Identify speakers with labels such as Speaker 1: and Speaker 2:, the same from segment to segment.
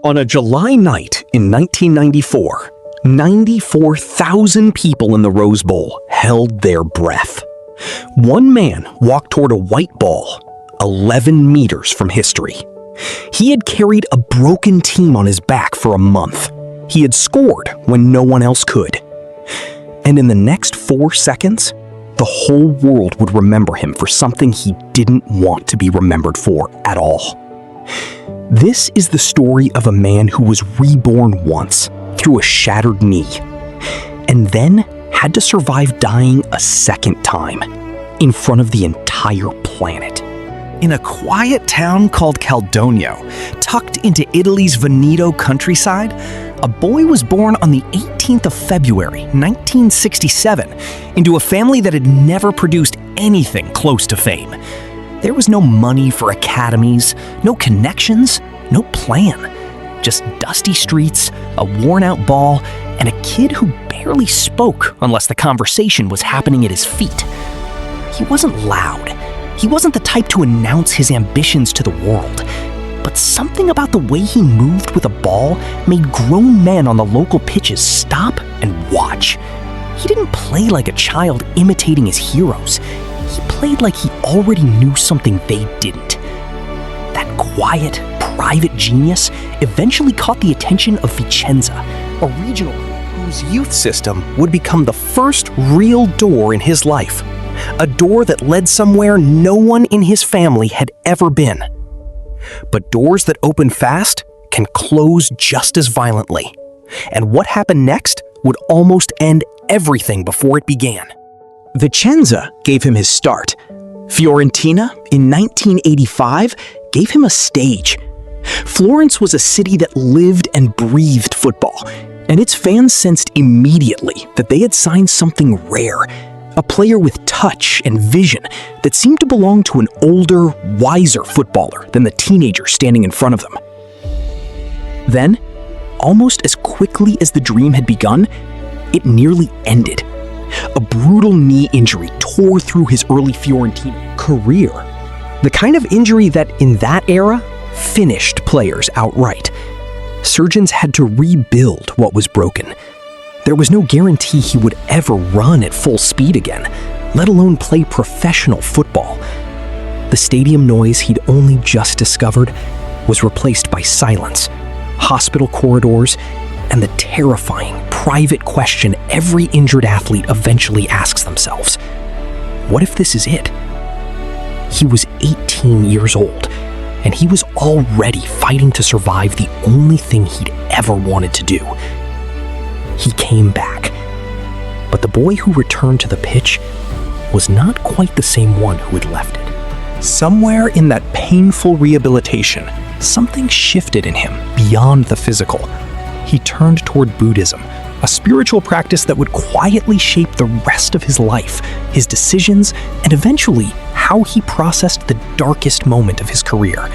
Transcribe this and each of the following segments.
Speaker 1: On a July night in 1994, 94,000 people in the Rose Bowl held their breath. One man walked toward a white ball, 11 meters from history. He had carried a broken team on his back for a month. He had scored when no one else could. And in the next 4 seconds, the whole world would remember him for something he didn't want to be remembered for at all. This is the story of a man who was reborn once through a shattered knee, and then had to survive dying a second time in front of the entire planet.
Speaker 2: In a quiet town called Caldogno, tucked into Italy's Veneto countryside, a boy was born on the 18th of February, 1967, into a family that had never produced anything close to fame. There was no money for academies, no connections, no plan. Just dusty streets, a worn-out ball, and a kid who barely spoke unless the conversation was happening at his feet. He wasn't loud. He wasn't the type to announce his ambitions to the world. But something about the way he moved with a ball made grown men on the local pitches stop and watch. He didn't play like a child imitating his heroes. He played like he already knew something they didn't. That quiet, private genius eventually caught the attention of Vicenza, a regional whose youth system would become the first real door in his life. A door that led somewhere no one in his family had ever been. But doors that open fast can close just as violently. And what happened next would almost end everything before it began.
Speaker 1: Vicenza gave him his start. Fiorentina, in 1985, gave him a stage. Florence was a city that lived and breathed football, and its fans sensed immediately that they had signed something rare, a player with touch and vision that seemed to belong to an older, wiser footballer than the teenager standing in front of them. Then, almost as quickly as the dream had begun, it nearly ended. A brutal knee injury tore through his early Fiorentina career. The kind of injury that, in that era, finished players outright. Surgeons had to rebuild what was broken. There was no guarantee he would ever run at full speed again, let alone play professional football. The stadium noise he'd only just discovered was replaced by silence, hospital corridors, and the terrifying, private question every injured athlete eventually asks themselves. What if this is it? He was 18 years old, and he was already fighting to survive the only thing he'd ever wanted to do. He came back, but the boy who returned to the pitch was not quite the same one who had left it. Somewhere in that painful rehabilitation, something shifted in him beyond the physical. He turned toward Buddhism, a spiritual practice that would quietly shape the rest of his life, his decisions, and eventually how he processed the darkest moment of his career.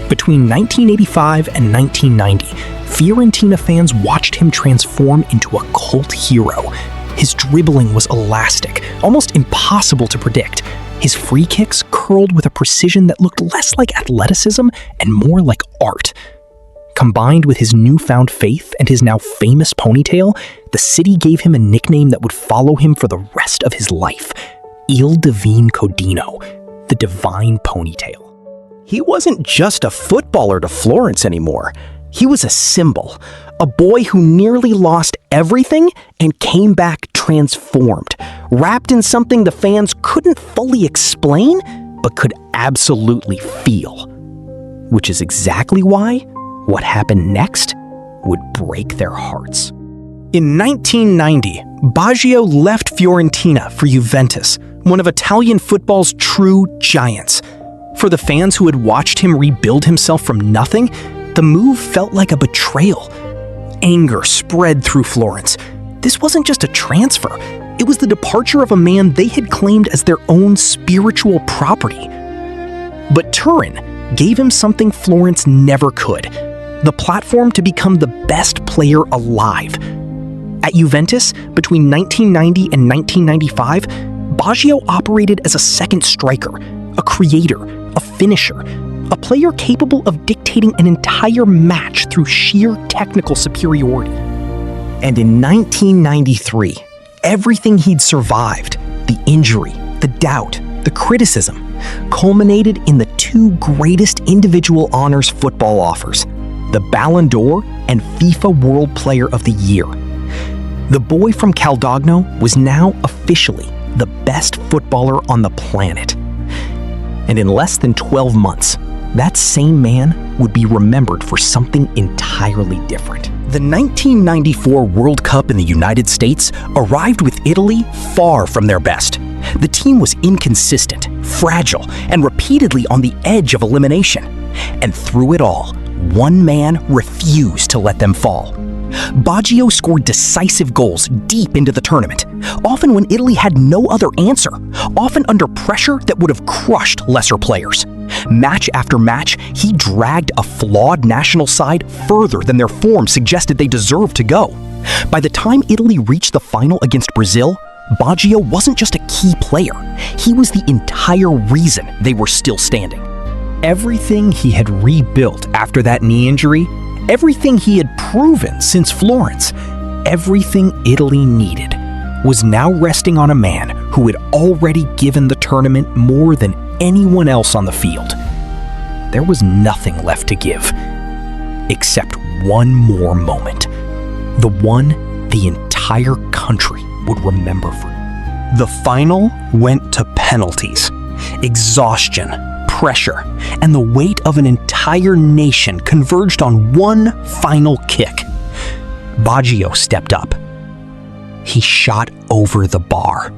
Speaker 1: Between 1985 and 1990, Fiorentina fans watched him transform into a cult hero. His dribbling was elastic, almost impossible to predict. His free kicks curled with a precision that looked less like athleticism and more like art. Combined with his newfound faith and his now famous ponytail, the city gave him a nickname that would follow him for the rest of his life: Il Divin Codino, the divine ponytail. He wasn't just a footballer to Florence anymore. He was a symbol, a boy who nearly lost everything and came back transformed, wrapped in something the fans couldn't fully explain, but could absolutely feel. Which is exactly why what happened next would break their hearts. In 1990, Baggio left Fiorentina for Juventus, one of Italian football's true giants. For the fans who had watched him rebuild himself from nothing, the move felt like a betrayal. Anger spread through Florence. This wasn't just a transfer. It was the departure of a man they had claimed as their own spiritual property. But Turin gave him something Florence never could: the platform to become the best player alive. At Juventus, between 1990 and 1995, Baggio operated as a second striker, a creator, a finisher, a player capable of dictating an entire match through sheer technical superiority. And in 1993, everything he'd survived, the injury, the doubt, the criticism, culminated in the two greatest individual honors football offers, the Ballon d'Or and FIFA World Player of the Year. The boy from Caldogno was now officially the best footballer on the planet. And in less than 12 months, that same man would be remembered for something entirely different. The 1994 World Cup in the United States arrived with Italy far from their best. The team was inconsistent, fragile, and repeatedly on the edge of elimination. And through it all, one man refused to let them fall. Baggio scored decisive goals deep into the tournament, often when Italy had no other answer, often under pressure that would have crushed lesser players. Match after match, he dragged a flawed national side further than their form suggested they deserved to go. By the time Italy reached the final against Brazil, Baggio wasn't just a key player, he was the entire reason they were still standing. Everything he had rebuilt after that knee injury, everything he had proven since Florence, everything Italy needed, was now resting on a man who had already given the tournament more than anyone else on the field. There was nothing left to give, except one more moment. The one the entire country would remember for. The final went to penalties, exhaustion, pressure, and the weight of an entire nation converged on one final kick. Baggio stepped up. He shot over the bar.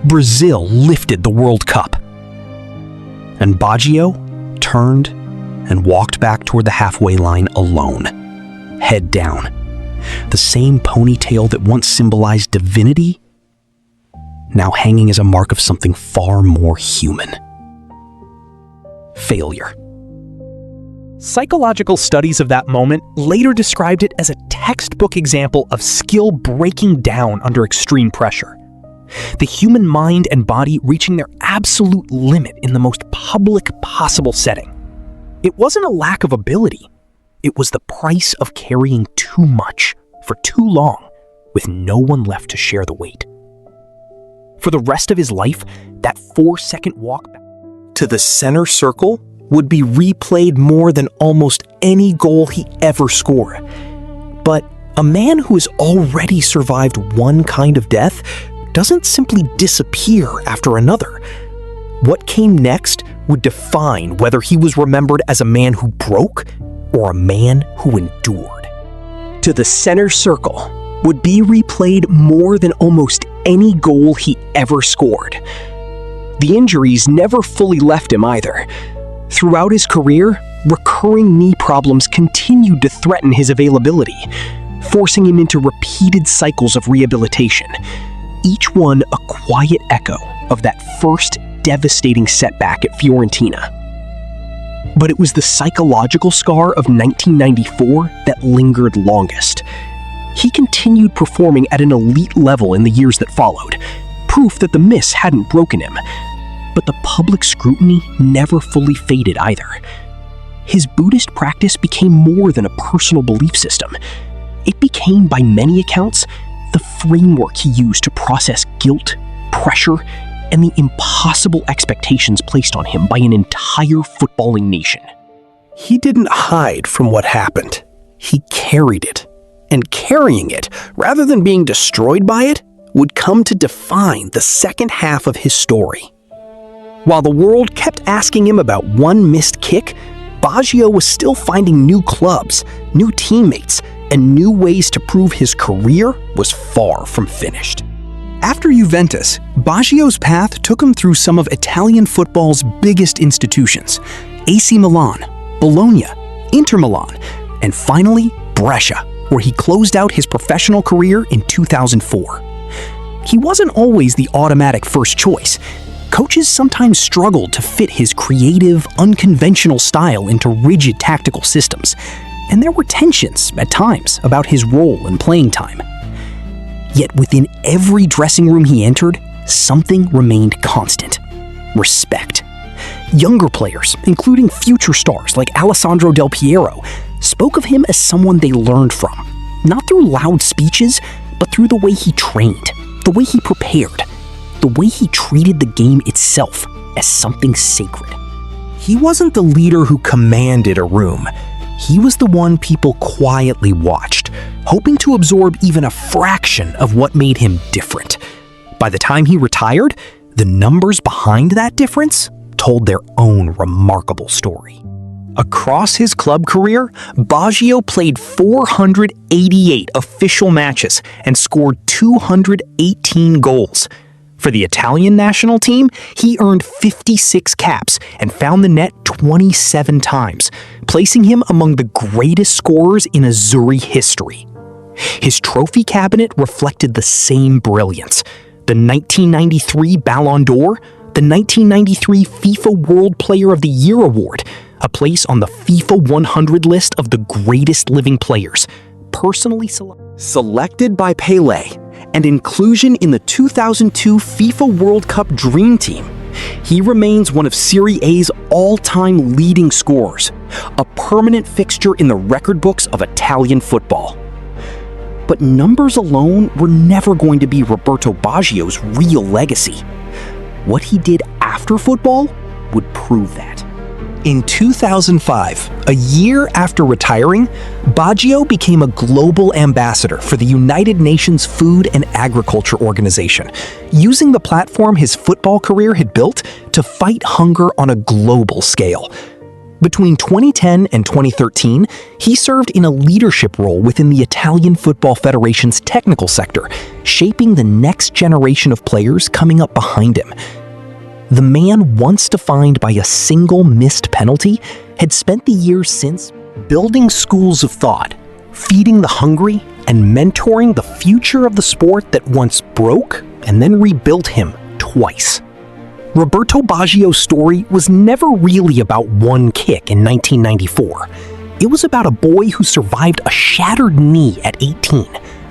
Speaker 1: Brazil lifted the World Cup. And Baggio turned and walked back toward the halfway line alone, head down. The same ponytail that once symbolized divinity, now hanging as a mark of something far more human. Failure. Psychological studies of that moment later described it as a textbook example of skill breaking down under extreme pressure. The human mind and body reaching their absolute limit in the most public possible setting. It wasn't a lack of ability. It was the price of carrying too much for too long, with no one left to share the weight. For the rest of his life, that 4-second walk back to the center circle would be replayed more than almost any goal he ever scored. But a man who has already survived one kind of death doesn't simply disappear after another. What came next would define whether he was remembered as a man who broke or a man who endured. To the center circle would be replayed more than almost any goal he ever scored. The injuries never fully left him either. Throughout his career, recurring knee problems continued to threaten his availability, forcing him into repeated cycles of rehabilitation, each one a quiet echo of that first devastating setback at Fiorentina. But it was the psychological scar of 1994 that lingered longest. He continued performing at an elite level in the years that followed, proof that the miss hadn't broken him. But the public scrutiny never fully faded either. His Buddhist practice became more than a personal belief system. It became, by many accounts, the framework he used to process guilt, pressure, and the impossible expectations placed on him by an entire footballing nation. He didn't hide from what happened. He carried it. And carrying it, rather than being destroyed by it, would come to define the second half of his story. While the world kept asking him about one missed kick, Baggio was still finding new clubs, new teammates, and new ways to prove his career was far from finished. After Juventus, Baggio's path took him through some of Italian football's biggest institutions: AC Milan, Bologna, Inter Milan, and finally Brescia, where he closed out his professional career in 2004. He wasn't always the automatic first choice. Coaches sometimes struggled to fit his creative, unconventional style into rigid tactical systems, and there were tensions at times about his role and playing time. Yet within every dressing room he entered, something remained constant: respect. Younger players, including future stars like Alessandro Del Piero, spoke of him as someone they learned from, not through loud speeches, but through the way he trained, the way he prepared, the way he treated the game itself as something sacred. He wasn't the leader who commanded a room. He was the one people quietly watched, hoping to absorb even a fraction of what made him different. By the time he retired, the numbers behind that difference told their own remarkable story. Across his club career, Baggio played 488 official matches and scored 218 goals. For the Italian national team, he earned 56 caps and found the net 27 times, placing him among the greatest scorers in Azzurri history. His trophy cabinet reflected the same brilliance. The 1993 Ballon d'Or, the 1993 FIFA World Player of the Year award, a place on the FIFA 100 list of the greatest living players, personally selected by Pelé, and inclusion in the 2002 FIFA World Cup Dream Team. He remains one of Serie A's all-time leading scorers, a permanent fixture in the record books of Italian football. But numbers alone were never going to be Roberto Baggio's real legacy. What he did after football would prove that. In 2005, a year after retiring, Baggio became a global ambassador for the United Nations Food and Agriculture Organization, using the platform his football career had built to fight hunger on a global scale. Between 2010 and 2013, he served in a leadership role within the Italian Football Federation's technical sector, shaping the next generation of players coming up behind him. The man once defined by a single missed penalty had spent the years since building schools of thought, feeding the hungry, and mentoring the future of the sport that once broke and then rebuilt him twice. Roberto Baggio's story was never really about one kick in 1994. It was about a boy who survived a shattered knee at 18,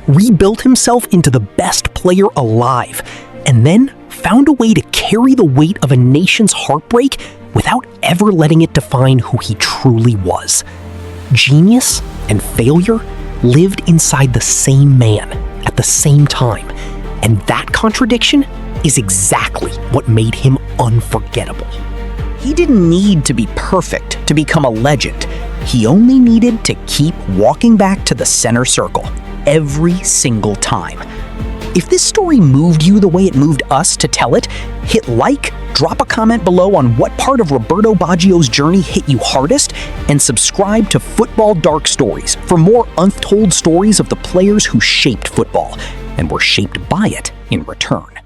Speaker 1: rebuilt himself into the best player alive, and then found a way to carry the weight of a nation's heartbreak without ever letting it define who he truly was. Genius and failure lived inside the same man at the same time, and that contradiction is exactly what made him unforgettable. He didn't need to be perfect to become a legend. He only needed to keep walking back to the center circle every single time. If this story moved you the way it moved us to tell it, hit like, drop a comment below on what part of Roberto Baggio's journey hit you hardest, and subscribe to Football Dark Stories for more untold stories of the players who shaped football and were shaped by it in return.